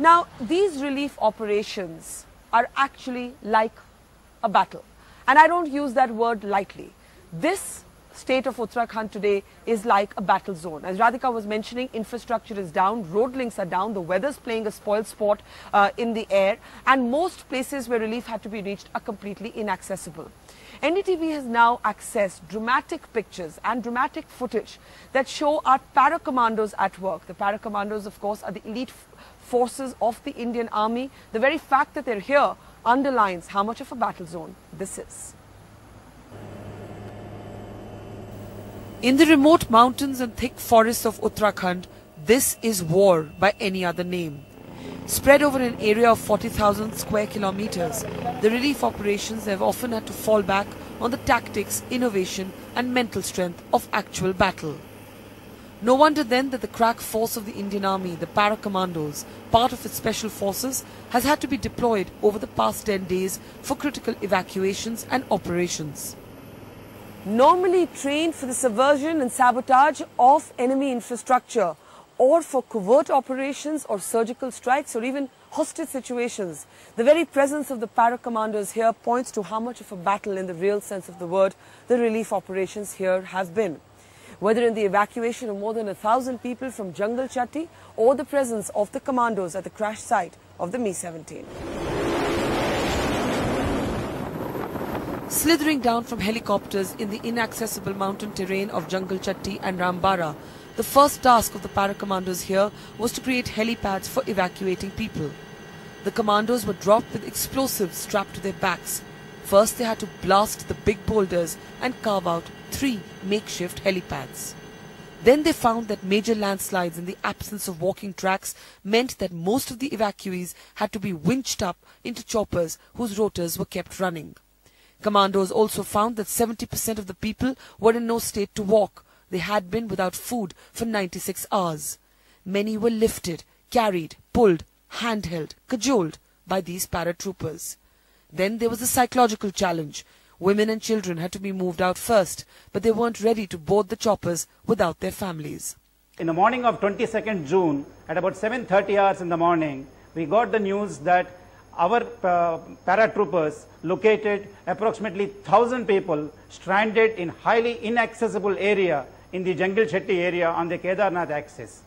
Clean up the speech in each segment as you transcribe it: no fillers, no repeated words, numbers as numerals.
Now, these relief operations are actually like a battle. And I don't use that word lightly. This state of Uttarakhand today is like a battle zone. As Radhika was mentioning, infrastructure is down, road links are down, the weather's playing a spoil sport in the air, and most places where relief had to be reached are completely inaccessible. NDTV has now accessed dramatic pictures and dramatic footage that show our para-commandos at work. The para-commandos, of course, are the elite forces of the Indian Army. The very fact that they're here underlines how much of a battle zone this is. In the remote mountains and thick forests of Uttarakhand, this is war by any other name. Spread over an area of 40,000 square kilometers, the relief operations have often had to fall back on the tactics, innovation and mental strength of actual battle. No wonder then that the crack force of the Indian Army, the para-commandos, part of its special forces, has had to be deployed over the past 10 days for critical evacuations and operations. Normally trained for the subversion and sabotage of enemy infrastructure, or for covert operations or surgical strikes or even hostage situations, the very presence of the para-commandos here points to how much of a battle in the real sense of the word the relief operations here have been. Whether in the evacuation of more than 1,000 people from Jungle Chatti or the presence of the commandos at the crash site of the Mi-17. Slithering down from helicopters in the inaccessible mountain terrain of Jungle Chatti and Rambara, the first task of the para-commandos here was to create helipads for evacuating people. The commandos were dropped with explosives strapped to their backs. First they had to blast the big boulders and carve out 3 makeshift helipads. Then they found that major landslides in the absence of walking tracks meant that most of the evacuees had to be winched up into choppers whose rotors were kept running. Commandos also found that 70% of the people were in no state to walk. They had been without food for 96 hours. Many were lifted, carried, pulled, handheld, cajoled by these paratroopers. Then there was the psychological challenge. Women and children had to be moved out first, but they weren't ready to board the choppers without their families. In the morning of 22nd June, at about 7:30 hours in the morning, we got the news that our paratroopers located approximately 1,000 people stranded in highly inaccessible area in the Jungle Chatti area on the Kedarnath axis.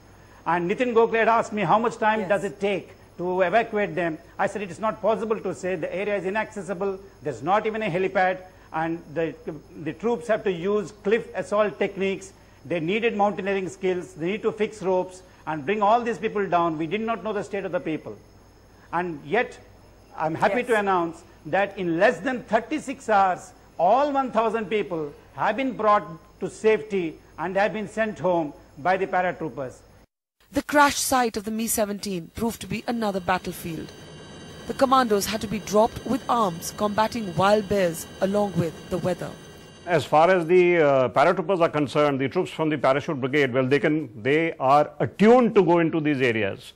And Nitin Gokhale had asked me how much time does it take to evacuate them. I said it is not possible to say. The area is inaccessible, there's not even a helipad, and the troops have to use cliff assault techniques. They needed mountaineering skills, they need to fix ropes and bring all these people down. We did not know the state of the people. And yet, I'm happy to announce that in less than 36 hours, all 1,000 people have been brought to safety and have been sent home by the paratroopers. The crash site of the Mi-17 proved to be another battlefield. The commandos had to be dropped with arms, combating wild bears along with the weather. As far as the paratroopers are concerned, the troops from the parachute brigade, well, they are attuned to go into these areas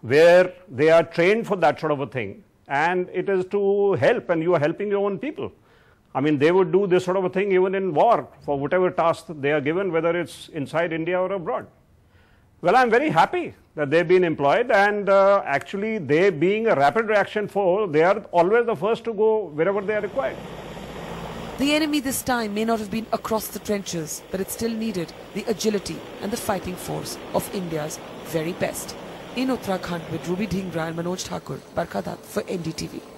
where they are trained for that sort of a thing. And it is to help, and you are helping your own people. I mean, they would do this sort of a thing even in war for whatever task they are given, whether it's inside India or abroad. Well, I'm very happy that they've been employed, and actually they being a rapid reaction force, they are always the first to go wherever they are required. The enemy this time may not have been across the trenches, but it still needed the agility and the fighting force of India's very best. In Uttarakhand with Ruby Dhingra and Manoj Thakur, Barkha Dutt for NDTV.